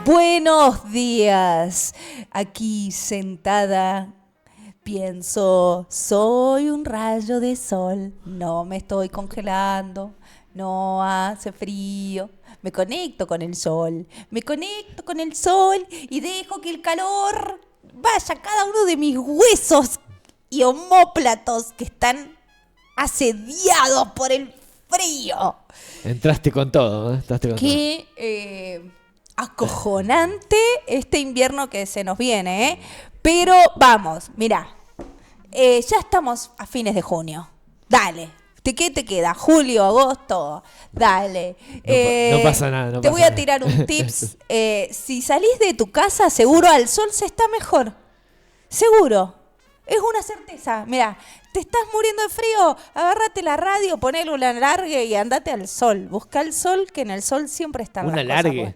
Buenos días. Aquí sentada pienso, soy un rayo de sol. No me estoy congelando, no hace frío. Me conecto con el sol, me conecto con el sol y dejo que el calor vaya a cada uno de mis huesos y omóplatos que están asediados por el frío. Entraste con todo, ¿eh? Entraste con todo. Qué acojonante este invierno que se nos viene, ¿eh? Pero vamos, mirá, ya estamos a fines de junio. Dale, ¿qué te queda? Julio, agosto, dale. No pasa nada. Te voy a tirar un tips. Si salís de tu casa, seguro al sol se está mejor. Seguro. Es una certeza. Mirá, te estás muriendo de frío, agárrate la radio, ponele una alargue y andate al sol. Busca el sol, que en el sol siempre están ¿Un las cosas alargue? buenas.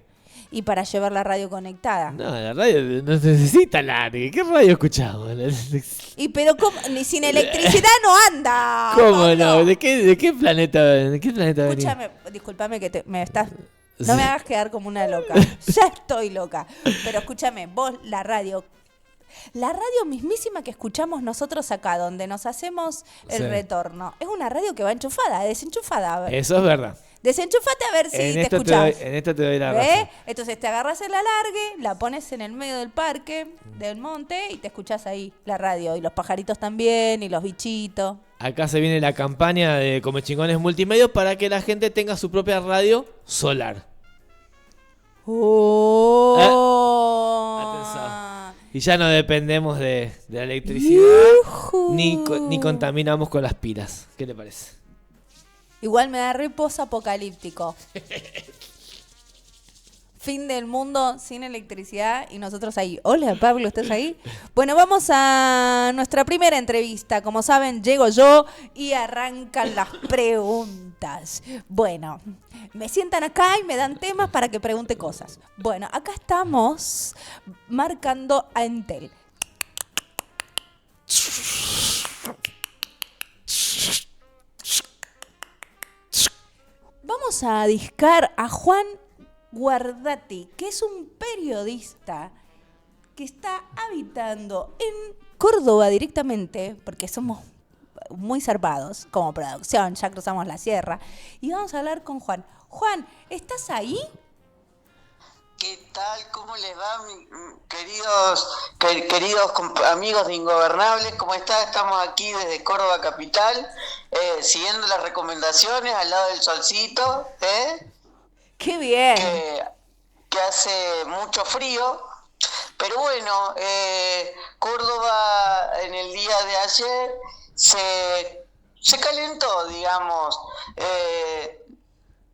Y para llevar la radio conectada. No, la radio no necesita alargue. ¿Qué radio escuchamos? Y pero ni sin electricidad no anda. ¿Cómo Pablo. no? ¿De qué planeta venís? Escúchame, discúlpame que me estás... No me hagas quedar como una loca. Ya estoy loca. Pero escúchame, vos la radio mismísima que escuchamos nosotros acá, donde nos hacemos el retorno, es una radio que va enchufada, desenchufada. Eso es verdad. Desenchufate a ver si En te esto escuchás. en esto te doy la ¿Ves? razón. Entonces te agarras el alargue, la pones en el medio del parque, del monte, y te escuchás ahí la radio. Y los pajaritos también, y los bichitos. Acá se viene la campaña de Come Chingones Multimedios para que la gente tenga su propia radio solar. Atención. Y ya no dependemos de la electricidad ni contaminamos con las pilas. ¿Qué te parece? Igual me da reposo apocalíptico. Fin del mundo sin electricidad y nosotros ahí. Hola, Pablo, ¿estás ahí? Bueno, vamos a nuestra primera entrevista. Como saben, llego yo y arrancan las preguntas. Bueno, me sientan acá y me dan temas para que pregunte cosas. Bueno, acá estamos marcando a Entel. Vamos a discar a Juan Guardati, que es un periodista que está habitando en Córdoba directamente, porque somos muy zarpados como producción, ya cruzamos la sierra, y vamos a hablar con Juan. Juan, ¿estás ahí? ¿Qué tal? ¿Cómo les va, queridos amigos de Ingobernables? ¿Cómo está? Estamos aquí desde Córdoba Capital, siguiendo las recomendaciones al lado del solcito, ¡Qué bien! que hace mucho frío, pero bueno, Córdoba en el día de ayer se calentó, digamos,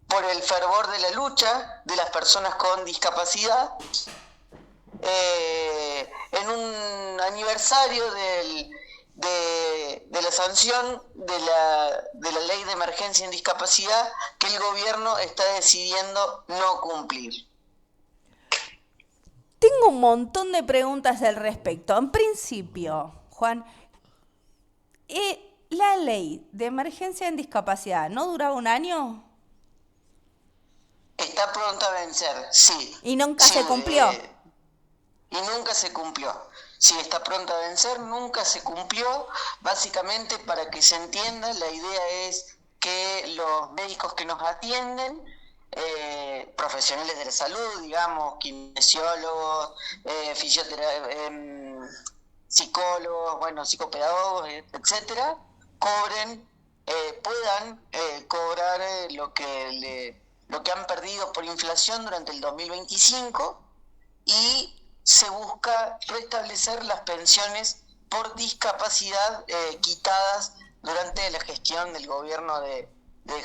por el fervor de la lucha de las personas con discapacidad, en un aniversario de la sanción de la ley de emergencia en discapacidad que el gobierno está decidiendo no cumplir. Tengo un montón de preguntas al respecto. En principio, Juan, ¿la ley de emergencia en discapacidad no duraba un año? Está pronta a vencer, sí. ¿Y nunca se cumplió? Y nunca se cumplió. Sí, está pronta a vencer, nunca se cumplió. Básicamente, para que se entienda, la idea es que los médicos que nos atienden, profesionales de la salud, digamos, kinesiólogos, psicólogos, bueno, psicopedagogos, etcétera, puedan cobrar lo que han perdido por inflación durante el 2025, y se busca restablecer las pensiones por discapacidad quitadas durante la gestión del gobierno de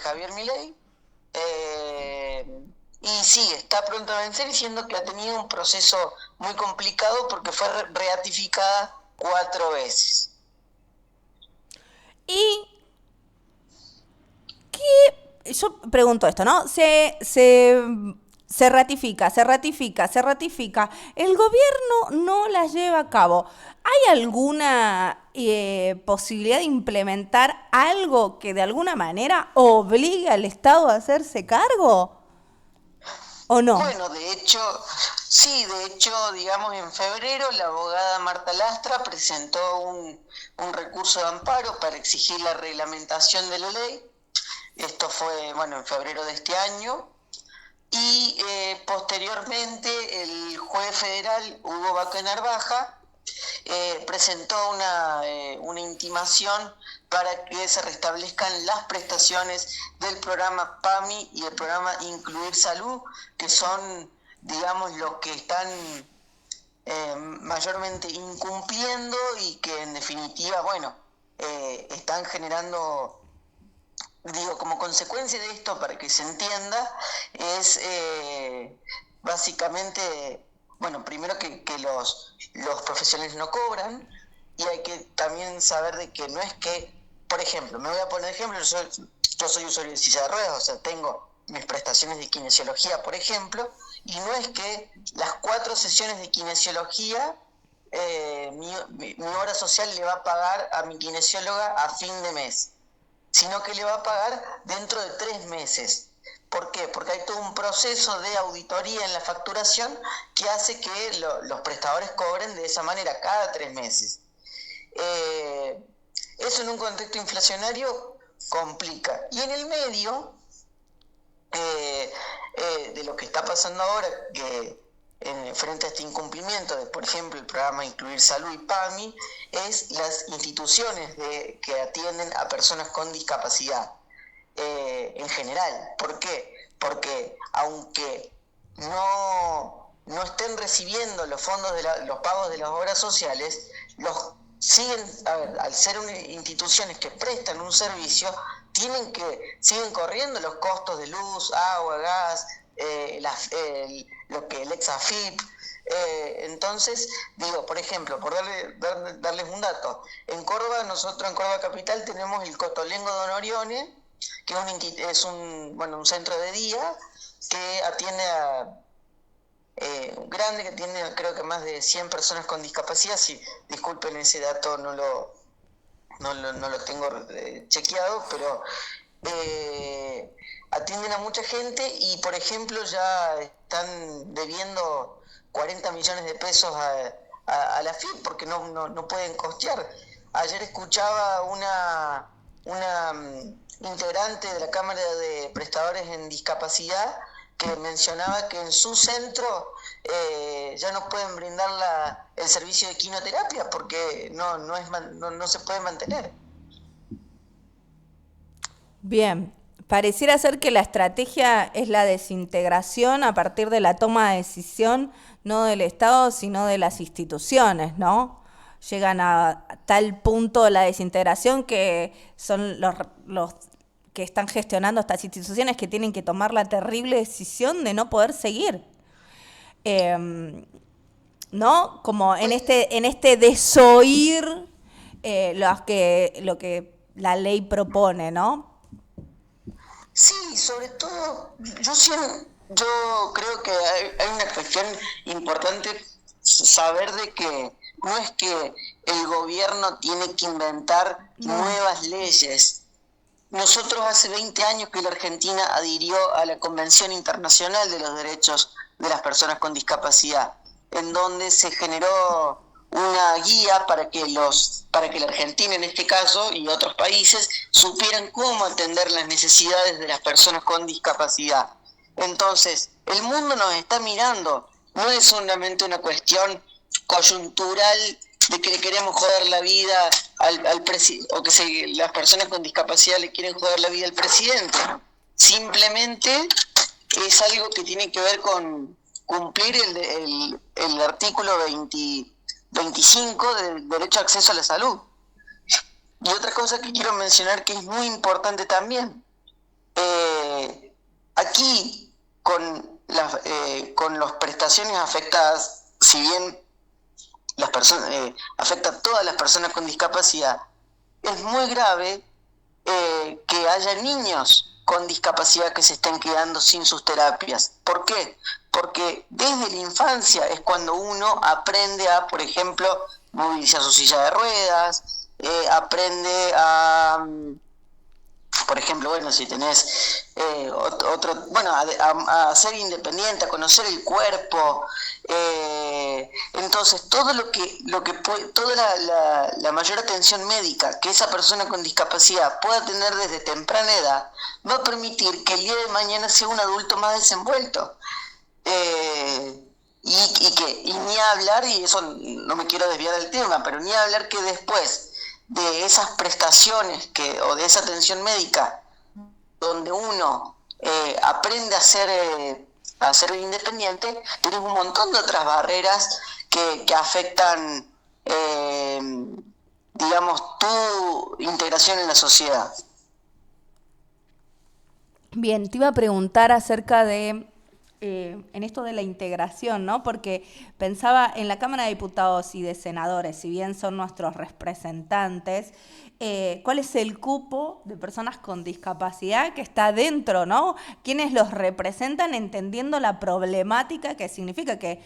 Javier Milei. Y sí, está pronto a vencer, siendo que ha tenido un proceso muy complicado porque fue ratificada 4 veces. Y yo pregunto esto, ¿no? Se ratifica. El gobierno no las lleva a cabo. ¿Hay alguna posibilidad de implementar algo que de alguna manera obligue al Estado a hacerse cargo? ¿O no? Bueno, de hecho, Sí, de hecho, digamos, en febrero la abogada Marta Lastra presentó un recurso de amparo para exigir la reglamentación de la ley. Esto fue, bueno, en febrero de este año. Y posteriormente el juez federal Hugo Vaca Narvaja presentó una intimación para que se restablezcan las prestaciones del programa PAMI y el programa Incluir Salud, que son, digamos, los que están mayormente incumpliendo y que en definitiva, bueno, están generando, digo, como consecuencia de esto, para que se entienda, es básicamente, bueno, primero que los profesionales no cobran, y hay que también saber de que no es que, por ejemplo, me voy a poner ejemplo, yo soy usuario de silla de ruedas, o sea, tengo mis prestaciones de kinesiología, por ejemplo, y no es que las 4 sesiones de kinesiología mi obra social le va a pagar a mi kinesióloga a fin de mes, sino que le va a pagar dentro de 3 meses. ¿Por qué? Porque hay todo un proceso de auditoría en la facturación que hace que los prestadores cobren de esa manera cada 3 meses. Eso en un contexto inflacionario complica. Y en el medio de lo que está pasando ahora, que frente a este incumplimiento de, por ejemplo, el programa Incluir Salud y PAMI, es las instituciones que atienden a personas con discapacidad en general. ¿Por qué? Porque aunque no estén recibiendo los fondos los pagos de las obras sociales, al ser instituciones que prestan un servicio, siguen corriendo los costos de luz, agua, gas, lo que el ex-AFIP. Entonces, digo, por ejemplo, por darles un dato, nosotros en Córdoba Capital tenemos el Cotolengo Don Orione, que es un centro de día que atiende a grande, que tiene creo que más de 100 personas con discapacidad. Si disculpen, ese dato no lo tengo chequeado, pero atienden a mucha gente, y por ejemplo ya están debiendo 40 millones de pesos a la FIP porque no pueden costear. Ayer escuchaba una integrante de la Cámara de Prestadores en Discapacidad que mencionaba que en su centro ya no pueden brindar el servicio de quimioterapia porque no se puede mantener. Bien, pareciera ser que la estrategia es la desintegración a partir de la toma de decisión, no del Estado, sino de las instituciones, ¿no? Llegan a tal punto la desintegración que son los que están gestionando estas instituciones que tienen que tomar la terrible decisión de no poder seguir. ¿No? Como en este desoír lo que la ley propone, ¿no? Sí, sobre todo, yo creo que hay una cuestión importante, saber de que no es que el gobierno tiene que inventar nuevas leyes. Nosotros hace 20 años que la Argentina adhirió a la Convención Internacional de los Derechos de las Personas con Discapacidad, en donde se generó una guía para que la Argentina en este caso y otros países supieran cómo atender las necesidades de las personas con discapacidad. Entonces, el mundo nos está mirando, no es solamente una cuestión coyuntural de que le queremos joder la vida al presidente, o que las personas con discapacidad le quieren joder la vida al presidente. Simplemente es algo que tiene que ver con cumplir el artículo 25 del derecho a acceso a la salud. Y otra cosa que quiero mencionar que es muy importante también, aquí con las prestaciones afectadas, si bien las personas afecta a todas las personas con discapacidad, es muy grave que haya niños con discapacidad que se estén quedando sin sus terapias. ¿Por qué? Porque desde la infancia es cuando uno aprende a, por ejemplo, movilizar su silla de ruedas, aprende a por ejemplo, bueno, si tenés otro, bueno, a ser independiente, a conocer el cuerpo, entonces todo toda la mayor atención médica que esa persona con discapacidad pueda tener desde temprana edad, va a permitir que el día de mañana sea un adulto más desenvuelto. Y ni hablar, y eso no me quiero desviar del tema, pero ni hablar que después de esas prestaciones o de esa atención médica, donde uno aprende a ser independiente, tienes un montón de otras barreras que afectan, digamos, tu integración en la sociedad. Bien, te iba a preguntar acerca de, en esto de la integración, ¿no? Porque pensaba en la Cámara de Diputados y de Senadores, si bien son nuestros representantes, ¿cuál es el cupo de personas con discapacidad que está dentro, ¿no? ¿Quiénes los representan entendiendo la problemática que significa que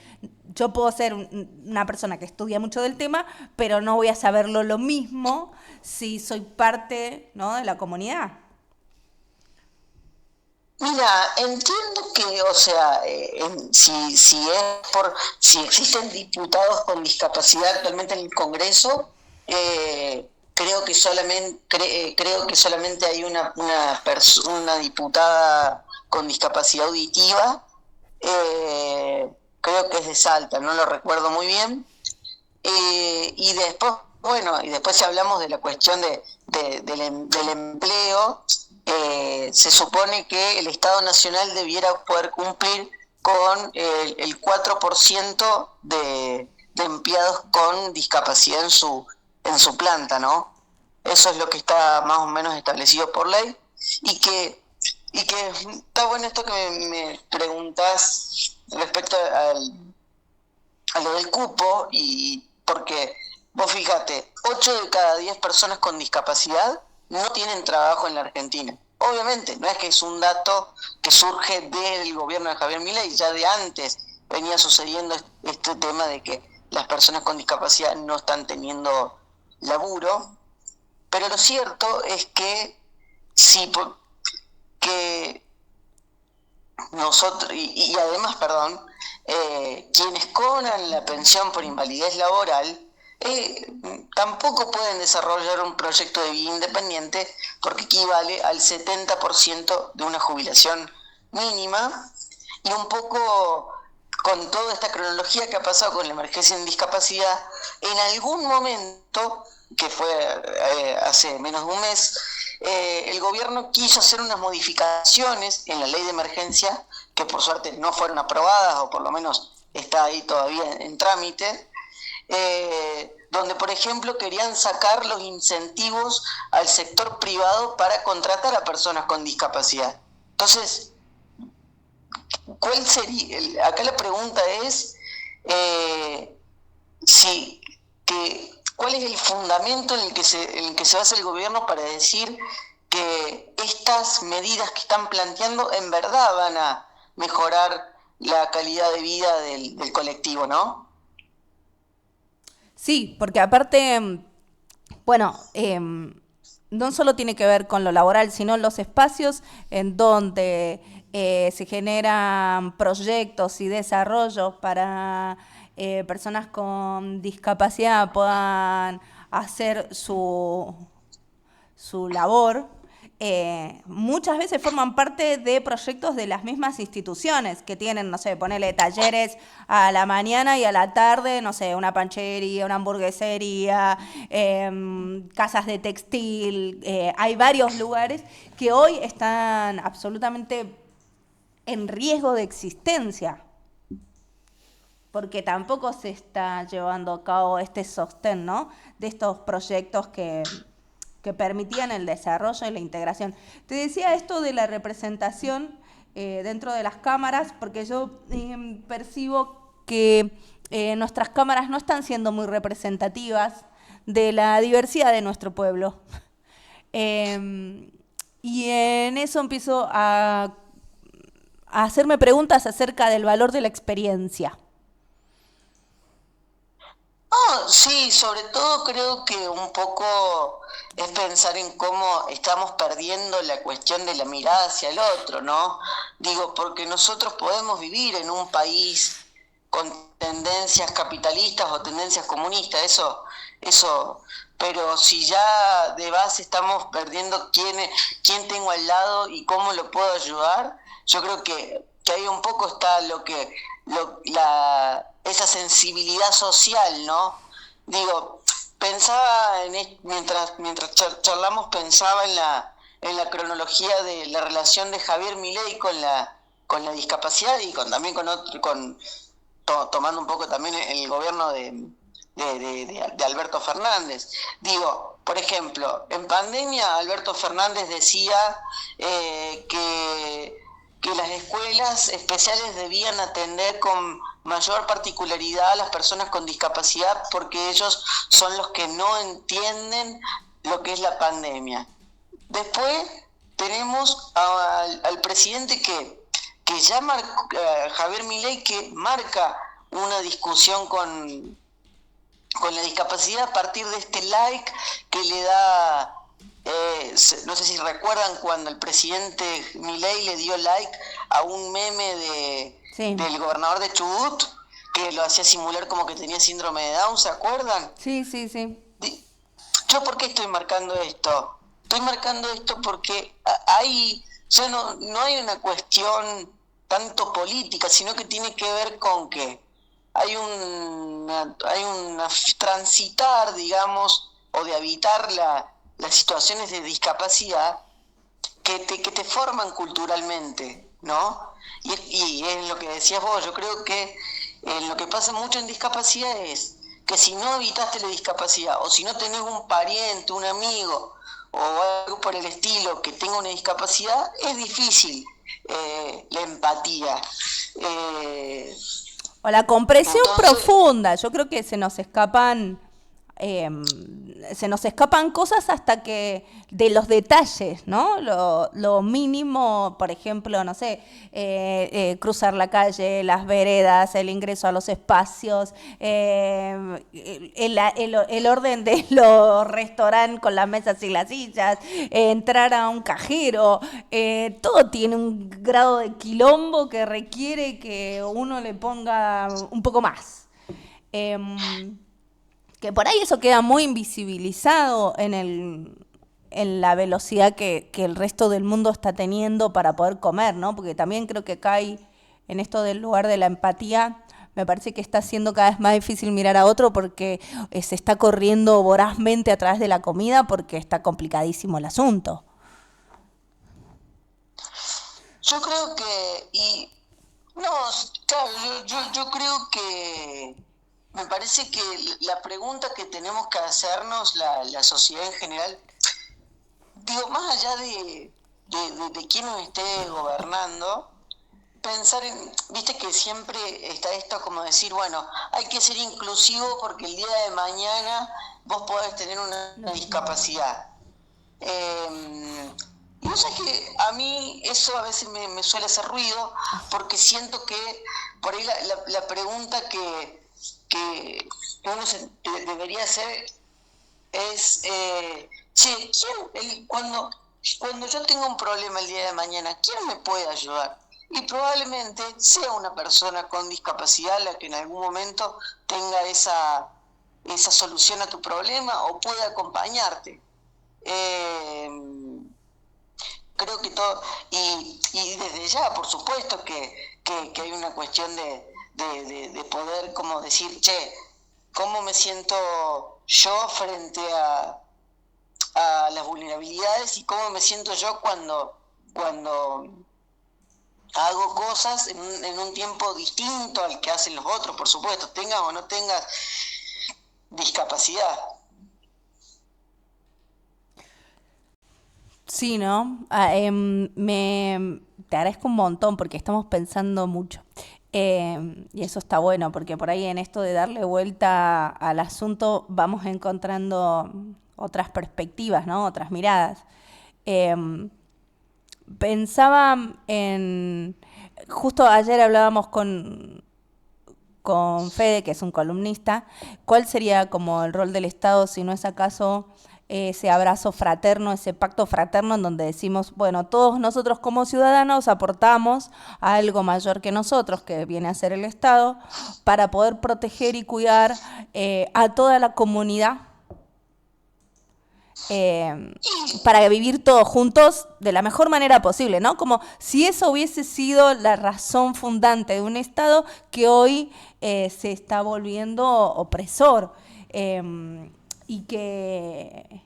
yo puedo ser una persona que estudia mucho del tema, pero no voy a saberlo lo mismo si soy parte, ¿no?, de la comunidad? Mira, entiendo que, o sea, si existen diputados con discapacidad actualmente en el Congreso, creo que solamente hay una diputada con discapacidad auditiva. Creo que es de Salta, no lo recuerdo muy bien. Y después, bueno, y después si hablamos de la cuestión del empleo, se supone que el Estado Nacional debiera poder cumplir con el 4% de empleados con discapacidad en su planta, ¿no? Eso es lo que está más o menos establecido por ley, y que está bueno esto que me preguntás respecto a lo del cupo, y porque vos fíjate, 8 de cada 10 personas con discapacidad no tienen trabajo en la Argentina. Obviamente, no es que es un dato que surge del gobierno de Javier Milei, ya de antes venía sucediendo este tema de que las personas con discapacidad no están teniendo laburo, pero lo cierto es que que nosotros, y además, perdón, quienes cobran la pensión por invalidez laboral, tampoco pueden desarrollar un proyecto de vida independiente, porque equivale al 70% de una jubilación mínima, y un poco con toda esta cronología que ha pasado con la emergencia en discapacidad, en algún momento, que fue hace menos de un mes, el gobierno quiso hacer unas modificaciones en la ley de emergencia, que por suerte no fueron aprobadas, o por lo menos está ahí todavía en trámite, donde por ejemplo querían sacar los incentivos al sector privado para contratar a personas con discapacidad. Entonces, ¿cuál sería? Acá la pregunta es ¿cuál es el fundamento en el que se basa el gobierno para decir que estas medidas que están planteando en verdad van a mejorar la calidad de vida del colectivo, ¿no? Sí, porque aparte, bueno, no solo tiene que ver con lo laboral, sino los espacios en donde se generan proyectos y desarrollos para personas con discapacidad puedan hacer su labor. Muchas veces forman parte de proyectos de las mismas instituciones que tienen, no sé, ponerle talleres a la mañana y a la tarde, no sé, una panchería, una hamburguesería, casas de textil. Hay varios lugares que hoy están absolutamente en riesgo de existencia, porque tampoco se está llevando a cabo este sostén, ¿no?, de estos proyectos que permitían el desarrollo y la integración. Te decía esto de la representación dentro de las cámaras, porque yo percibo que nuestras cámaras no están siendo muy representativas de la diversidad de nuestro pueblo. Y en eso empiezo a hacerme preguntas acerca del valor de la experiencia. Sí, sobre todo creo que un poco es pensar en cómo estamos perdiendo la cuestión de la mirada hacia el otro, ¿no? Digo, porque nosotros podemos vivir en un país con tendencias capitalistas o tendencias comunistas, eso, pero si ya de base estamos perdiendo quién tengo al lado y cómo lo puedo ayudar, yo creo que ahí un poco está esa sensibilidad social, ¿no? Digo, pensaba mientras charlamos, pensaba en la cronología de la relación de Javier Milei con la discapacidad y también tomando un poco también el gobierno de Alberto Fernández. Digo, por ejemplo, en pandemia Alberto Fernández decía que las escuelas especiales debían atender con mayor particularidad a las personas con discapacidad porque ellos son los que no entienden lo que es la pandemia. Después tenemos al presidente que ya Javier Milei, que marca una discusión con la discapacidad a partir de este like que le da, no sé si recuerdan cuando el presidente Milei le dio like a un meme Sí, del gobernador de Chubut, que lo hacía simular como que tenía síndrome de Down, ¿se acuerdan? sí, sí, sí. ¿Yo por qué estoy marcando esto? Estoy marcando esto porque ya no hay una cuestión tanto política, sino que tiene que ver con que hay una transitar, digamos, o de habitar las situaciones de discapacidad que te forman culturalmente, ¿no? Y es lo que decías vos, yo creo que lo que pasa mucho en discapacidad es que si no evitaste la discapacidad, o si no tenés un pariente, un amigo, o algo por el estilo que tenga una discapacidad, es difícil la empatía. Eh, O la compresión entonces, profunda. Yo creo que se nos escapan cosas hasta que de los detalles, ¿no? Lo mínimo, por ejemplo, no sé, cruzar la calle, las veredas, el ingreso a los espacios, el orden de los restaurantes con las mesas y las sillas, entrar a un cajero, todo tiene un grado de quilombo que requiere que uno le ponga un poco más. Em, que por ahí eso queda muy invisibilizado en la velocidad que el resto del mundo está teniendo para poder comer, ¿no? Porque también creo que cae en esto del lugar de la empatía. Me parece que está siendo cada vez más difícil mirar a otro porque se está corriendo vorazmente a través de la comida porque está complicadísimo el asunto. yo creo no, claro, yo creo que me parece que la pregunta que tenemos que hacernos, la sociedad en general, digo, más allá de quién nos esté gobernando, pensar viste que siempre está esto como decir, bueno, hay que ser inclusivo porque el día de mañana vos podés tener una discapacidad. Y vos sabés que a mí eso a veces me suele hacer ruido porque siento que por ahí la pregunta que uno debería hacer es, che, cuando yo tenga un problema el día de mañana, ¿quién me puede ayudar? Y probablemente sea una persona con discapacidad la que en algún momento tenga esa solución a tu problema o pueda acompañarte. Eh, Creo que todo, y desde ya, por supuesto que hay una cuestión de poder como decir, che, ¿cómo me siento yo frente a las vulnerabilidades y cómo me siento yo cuando hago cosas en un tiempo distinto al que hacen los otros, por supuesto, tengas o no tengas discapacidad? Sí, ¿no? Te agradezco un montón porque estamos pensando mucho. Y eso está bueno porque por ahí en esto de darle vuelta al asunto vamos encontrando otras perspectivas, ¿no? Otras miradas. Em, Pensaba en... Justo ayer hablábamos con Fede, que es un columnista, ¿cuál sería como el rol del Estado si no es acaso ese abrazo fraterno, ese pacto fraterno en donde decimos, bueno, todos nosotros como ciudadanos aportamos a algo mayor que nosotros, que viene a ser el Estado, para poder proteger y cuidar a toda la comunidad, para vivir todos juntos de la mejor manera posible, ¿no? Como si eso hubiese sido la razón fundante de un Estado que hoy se está volviendo opresor, y que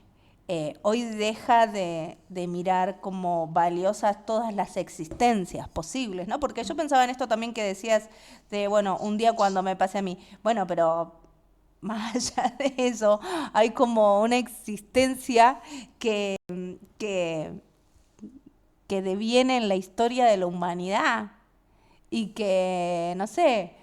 hoy deja de mirar como valiosas todas las existencias posibles, ¿no? Porque yo pensaba en esto también que decías de, bueno, un día cuando me pase a mí, bueno, pero más allá de eso, hay como una existencia que, que, que deviene en la historia de la humanidad y que, no sé,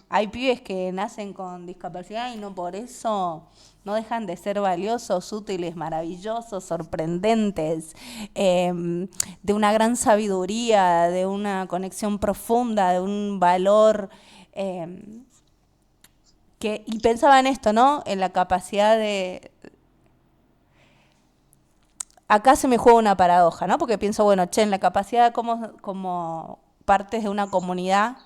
hay pibes que nacen con discapacidad y no por eso no dejan de ser valiosos, útiles, maravillosos, sorprendentes, de una gran sabiduría, de una conexión profunda, de un valor. Y pensaba en esto, ¿no? En la capacidad de... Acá se me juega una paradoja, ¿no? Porque pienso, bueno, che, en la capacidad como partes de una comunidad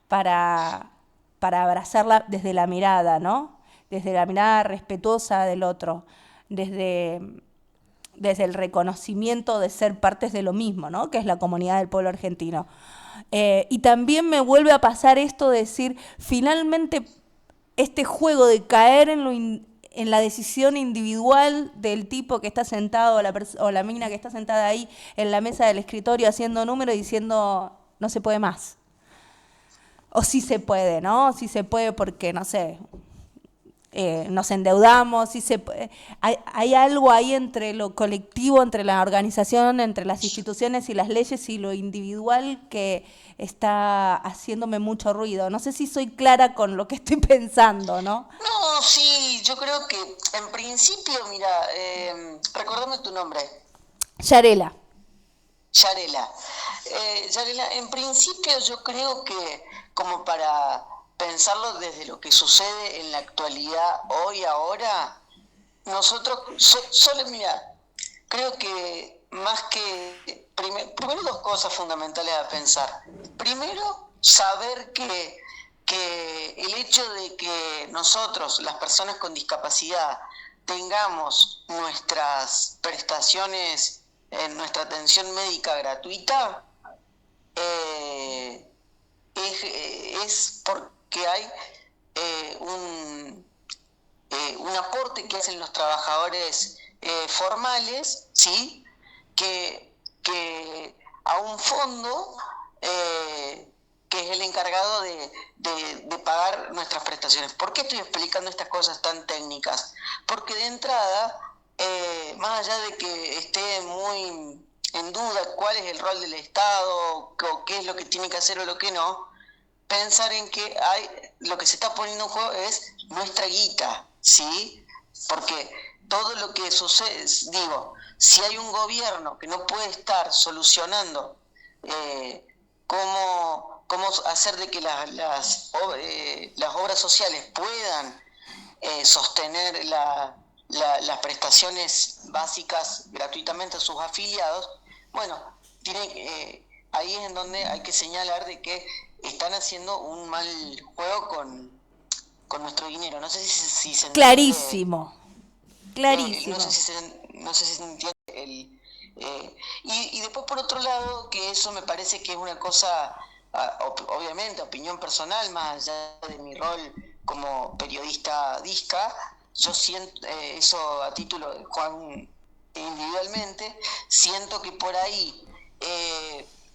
para, para abrazarla desde la mirada, ¿no? Desde la mirada respetuosa del otro, desde el reconocimiento de ser partes de lo mismo, ¿no? Que es la comunidad del pueblo argentino. Y también me vuelve a pasar esto de decir, finalmente, este juego de caer en la decisión individual del tipo que está sentado o la mina que está sentada ahí en la mesa del escritorio haciendo números y diciendo no se puede más. O sí se puede, ¿no? Sí se puede porque, no sé, nos endeudamos, sí se puede. Hay algo ahí entre lo colectivo, entre la organización, entre las instituciones y las leyes y lo individual que está haciéndome mucho ruido. No sé si soy clara con lo que estoy pensando, ¿no? No, sí, yo creo que en principio, mira, recordame tu nombre. Yarela. Yarela. Yarela, en principio yo creo que como para pensarlo desde lo que sucede en la actualidad, hoy, ahora, nosotros, solo mira, creo que más que, primero dos cosas fundamentales a pensar. Primero, saber que el hecho de que nosotros, las personas con discapacidad, tengamos nuestras prestaciones, nuestra atención médica gratuita, es porque hay un aporte que hacen los trabajadores formales, ¿sí? Que a un fondo que es el encargado de pagar nuestras prestaciones. ¿Por qué estoy explicando estas cosas tan técnicas? Porque de entrada, más allá de que esté muy en duda cuál es el rol del Estado, o qué es lo que tiene que hacer o lo que no, pensar en que lo que se está poniendo en juego es nuestra guita, ¿sí? Porque todo lo que sucede, digo, si hay un gobierno que no puede estar solucionando cómo hacer de que las obras sociales puedan sostener las prestaciones básicas gratuitamente a sus afiliados, bueno, ahí es en donde hay que señalar de que están haciendo un mal juego con nuestro dinero. No sé si se entiende. Clarísimo, clarísimo. No sé si se entiende y después por otro lado, que eso me parece que es una cosa, obviamente, opinión personal, más allá de mi rol como periodista disca, yo siento, eso a título de Juan individualmente, siento que por ahí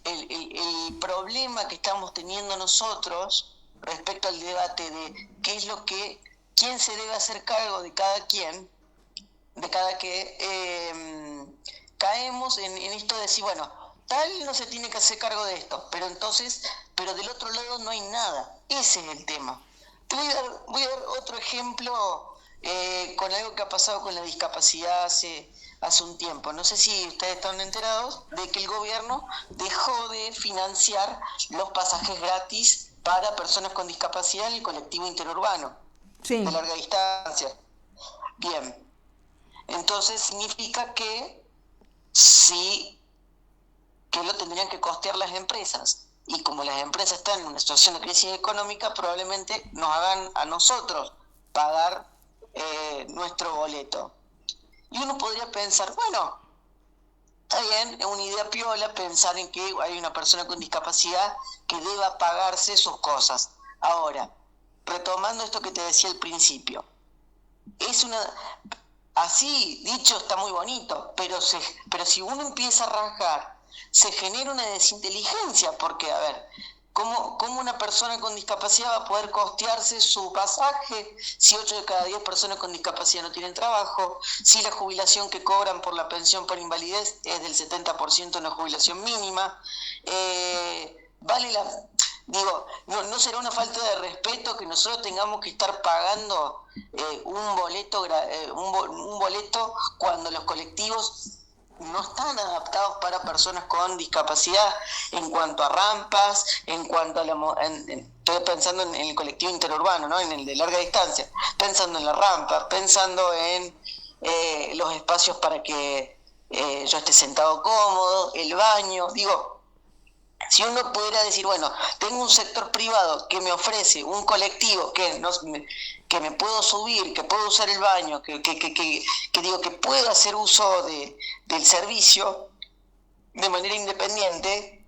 el problema que estamos teniendo nosotros respecto al debate de quién se debe hacer cargo de cada quien, de cada que caemos en esto de decir, bueno, tal no se tiene que hacer cargo de esto, pero del otro lado no hay nada. Ese es el tema. Te voy a dar otro ejemplo con algo que ha pasado con la discapacidad hace un tiempo. No sé si ustedes están enterados de que el gobierno dejó de financiar los pasajes gratis para personas con discapacidad en el colectivo interurbano Sí. de larga distancia. Bien, entonces significa que sí, que lo tendrían que costear las empresas. Y como las empresas están en una situación de crisis económica, probablemente nos hagan a nosotros pagar nuestro boleto. Y uno podría pensar, bueno, está bien, es una idea piola pensar en que hay una persona con discapacidad que deba pagarse sus cosas. Ahora, retomando esto que te decía al principio, es una... Así, dicho, está muy bonito, pero si uno empieza a rasgar, se genera una desinteligencia, porque, a ver, ¿cómo una persona con discapacidad va a poder costearse su pasaje si 8 de cada 10 personas con discapacidad no tienen trabajo? Si la jubilación que cobran por la pensión por invalidez es del 70% una jubilación mínima. Vale la... Digo, no será una falta de respeto que nosotros tengamos que estar pagando un boleto cuando los colectivos no están adaptados para personas con discapacidad en cuanto a rampas, en cuanto a estoy pensando en el colectivo interurbano, ¿no? En el de larga distancia, pensando en la rampa, pensando en los espacios para que yo esté sentado cómodo, el baño, digo. Si uno pudiera decir, bueno, tengo un sector privado que me ofrece un colectivo que me puedo subir, que puedo usar el baño, que digo que puedo hacer uso del servicio de manera independiente,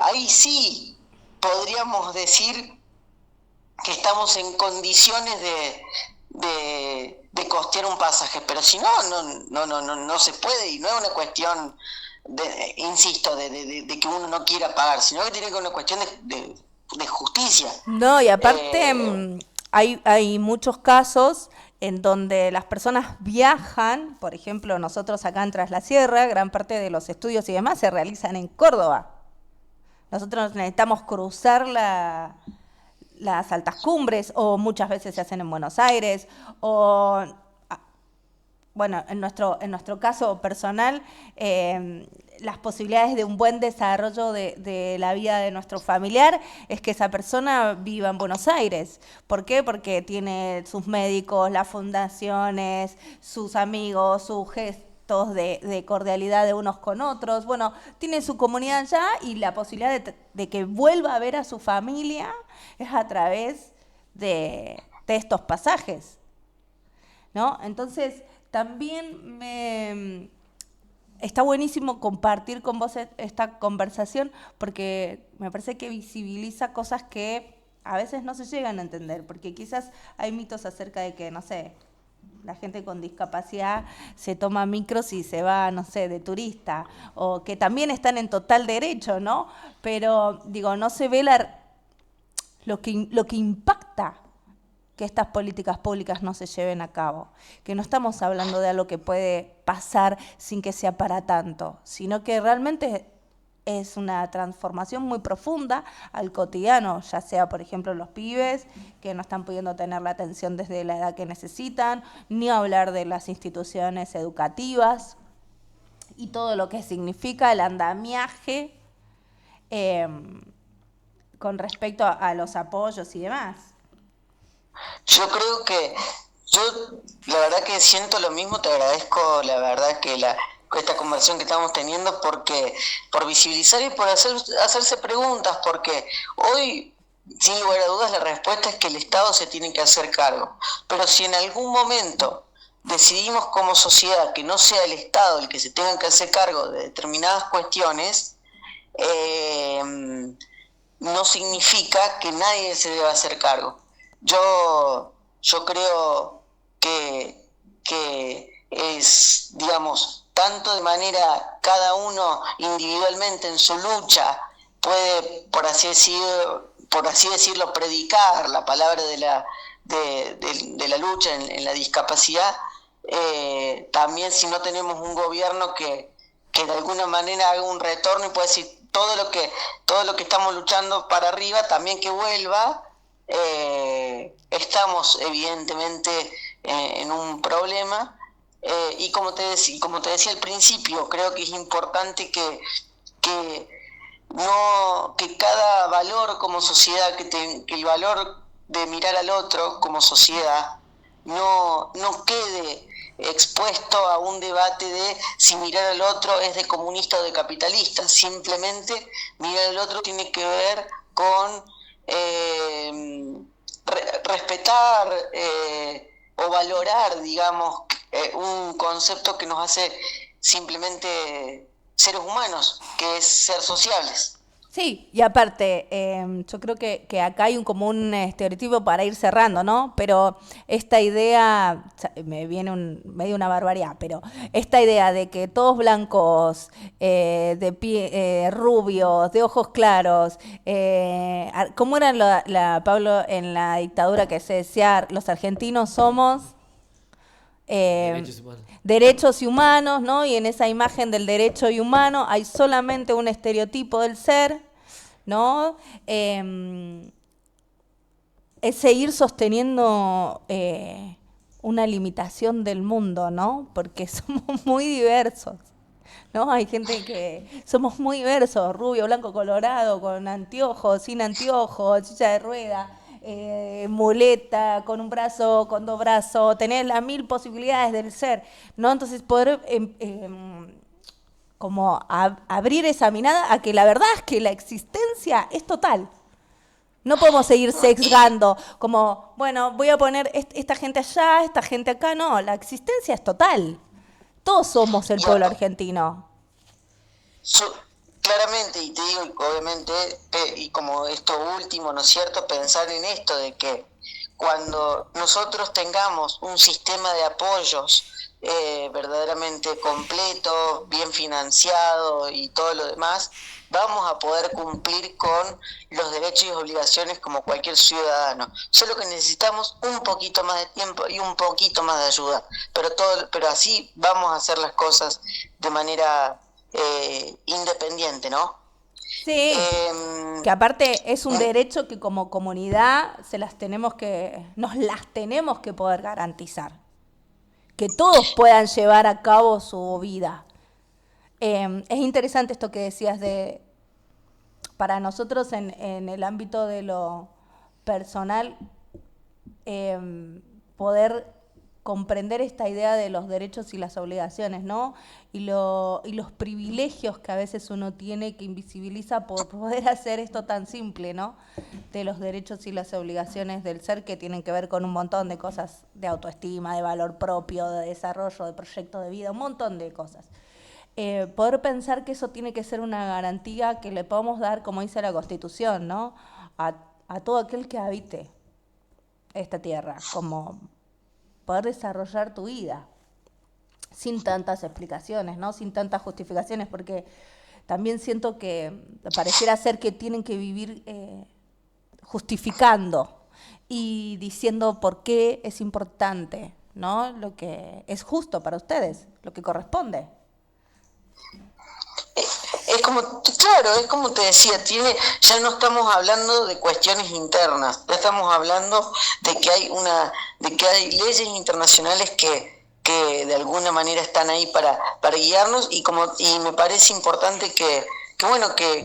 ahí sí podríamos decir que estamos en condiciones de costear un pasaje, pero si no se puede, y no es una cuestión insisto, de que uno no quiera pagar, sino que tiene que ser una cuestión de justicia. No, y aparte hay muchos casos en donde las personas viajan, por ejemplo, nosotros acá en Tras la Sierra, gran parte de los estudios y demás se realizan en Córdoba. Nosotros necesitamos cruzar las altas cumbres, o muchas veces se hacen en Buenos Aires, o... Bueno, en nuestro caso personal, las posibilidades de un buen desarrollo de la vida de nuestro familiar es que esa persona viva en Buenos Aires. ¿Por qué? Porque tiene sus médicos, las fundaciones, sus amigos, sus gestos de cordialidad de unos con otros. Bueno, tiene su comunidad allá, y la posibilidad de que vuelva a ver a su familia es a través de estos pasajes, ¿no? Entonces... También está buenísimo compartir con vos esta conversación, porque me parece que visibiliza cosas que a veces no se llegan a entender, porque quizás hay mitos acerca de que, no sé, la gente con discapacidad se toma micros y se va, no sé, de turista, o que también están en total derecho, ¿no? Pero, digo, no se ve lo que impacta que estas políticas públicas no se lleven a cabo, que no estamos hablando de algo que puede pasar sin que sea para tanto, sino que realmente es una transformación muy profunda al cotidiano, ya sea, por ejemplo, los pibes que no están pudiendo tener la atención desde la edad que necesitan, ni hablar de las instituciones educativas y todo lo que significa el andamiaje con respecto a los apoyos y demás. Yo creo que la verdad que siento lo mismo, te agradezco la verdad que esta conversación que estamos teniendo, porque por visibilizar y por hacerse preguntas, porque hoy, sin lugar a dudas, la respuesta es que el Estado se tiene que hacer cargo. Pero si en algún momento decidimos como sociedad que no sea el Estado el que se tenga que hacer cargo de determinadas cuestiones, no significa que nadie se deba hacer cargo. Yo creo que es, digamos, tanto de manera cada uno individualmente en su lucha puede, por así decirlo, predicar la palabra de la lucha en la discapacidad. También, si no tenemos un gobierno que de alguna manera haga un retorno y pueda decir todo lo que estamos luchando para arriba, también que vuelva. Estamos evidentemente en un problema, y como te decía al principio, creo que es importante que no, que cada valor como sociedad, que el valor de mirar al otro como sociedad no quede expuesto a un debate de si mirar al otro es de comunista o de capitalista. Simplemente mirar al otro tiene que ver con respetar o valorar, digamos, un concepto que nos hace simplemente seres humanos, que es ser sociables. Sí, y aparte, yo creo que acá hay como un estereotipo para ir cerrando, ¿no? Pero esta idea, me viene medio una barbaridad, pero esta idea de que todos blancos, de pie, rubios, de ojos claros, ¿cómo era Pablo, en la dictadura que se decía, los argentinos somos Derechos humanos. derechos y humanos, ¿no? Y en esa imagen del derecho y humano hay solamente un estereotipo del ser, ¿no? Es seguir sosteniendo una limitación del mundo, ¿no? Porque somos muy diversos, ¿no? Hay gente que somos muy diversos, rubio, blanco, colorado, con anteojos, sin anteojos, silla de rueda, muleta, con un brazo, con dos brazos, tener las mil posibilidades del ser, ¿no? Entonces poder como abrir esa mirada a que la verdad es que la existencia es total. No podemos seguir sesgando, como, bueno, voy a poner esta gente allá, esta gente acá. No, la existencia es total. Todos somos el pueblo argentino. Claramente, y te digo, obviamente, y como esto último, ¿no es cierto?, pensar en esto de que cuando nosotros tengamos un sistema de apoyos verdaderamente completo, bien financiado y todo lo demás, vamos a poder cumplir con los derechos y obligaciones como cualquier ciudadano. Solo que necesitamos un poquito más de tiempo y un poquito más de ayuda, pero así vamos a hacer las cosas de manera independiente, ¿no? Sí, que aparte es un derecho que como comunidad nos las tenemos que poder garantizar. Que todos puedan llevar a cabo su vida. Es interesante esto que decías para nosotros en el ámbito de lo personal, poder comprender esta idea de los derechos y las obligaciones, ¿no? Y los privilegios que a veces uno tiene que invisibiliza por poder hacer esto tan simple, ¿no? De los derechos y las obligaciones del ser, que tienen que ver con un montón de cosas de autoestima, de valor propio, de desarrollo, de proyecto de vida, un montón de cosas. Poder pensar que eso tiene que ser una garantía que le podemos dar, como dice la Constitución, ¿no? A todo aquel que habite esta tierra, como poder desarrollar tu vida sin tantas explicaciones, ¿no? Sin tantas justificaciones, porque también siento que pareciera ser que tienen que vivir justificando y diciendo por qué es importante, ¿no? Lo que es justo para ustedes, lo que corresponde. Es como, claro, es como te decía, ya no estamos hablando de cuestiones internas, ya estamos hablando de que hay leyes internacionales que de alguna manera están ahí para guiarnos, y me parece importante que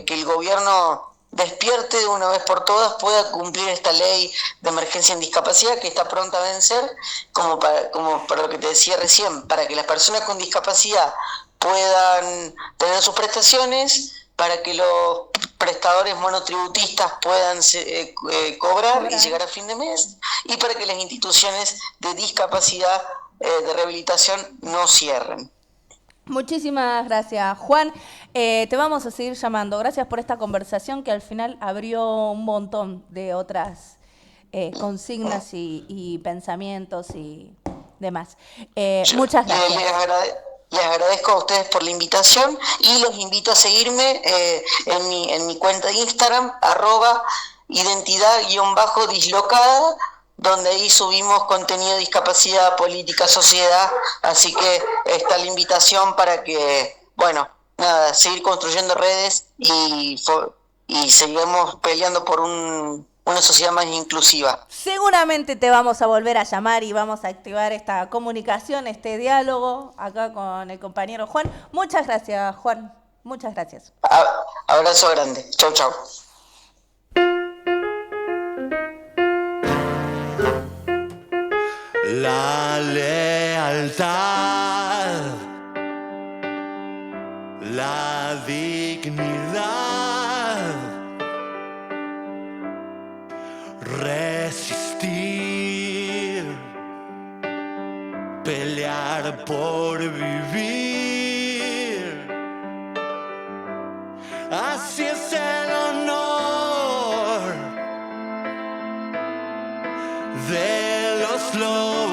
el gobierno despierte de una vez por todas, pueda cumplir esta ley de emergencia en discapacidad que está pronta a vencer, como para lo que te decía recién, para que las personas con discapacidad puedan tener sus prestaciones, para que los prestadores monotributistas puedan cobrar y llegar a fin de mes, y para que las instituciones de discapacidad de rehabilitación no cierren. Muchísimas gracias, Juan. Te vamos a seguir llamando. Gracias por esta conversación que al final abrió un montón de otras consignas y pensamientos y demás. Muchas gracias. Les agradezco a ustedes por la invitación y los invito a seguirme en mi cuenta de Instagram, @identidad_dislocada, donde ahí subimos contenido de discapacidad, política, sociedad, así que está la invitación para que, seguir construyendo redes y seguimos peleando por una sociedad más inclusiva. Seguramente te vamos a volver a llamar y vamos a activar esta comunicación, este diálogo acá con el compañero Juan. Muchas gracias, Juan. Muchas gracias. A Abrazo grande. Chau, chau. La lealtad, la dignidad, resistir, pelear por vivir. Así es el honor de los lobos.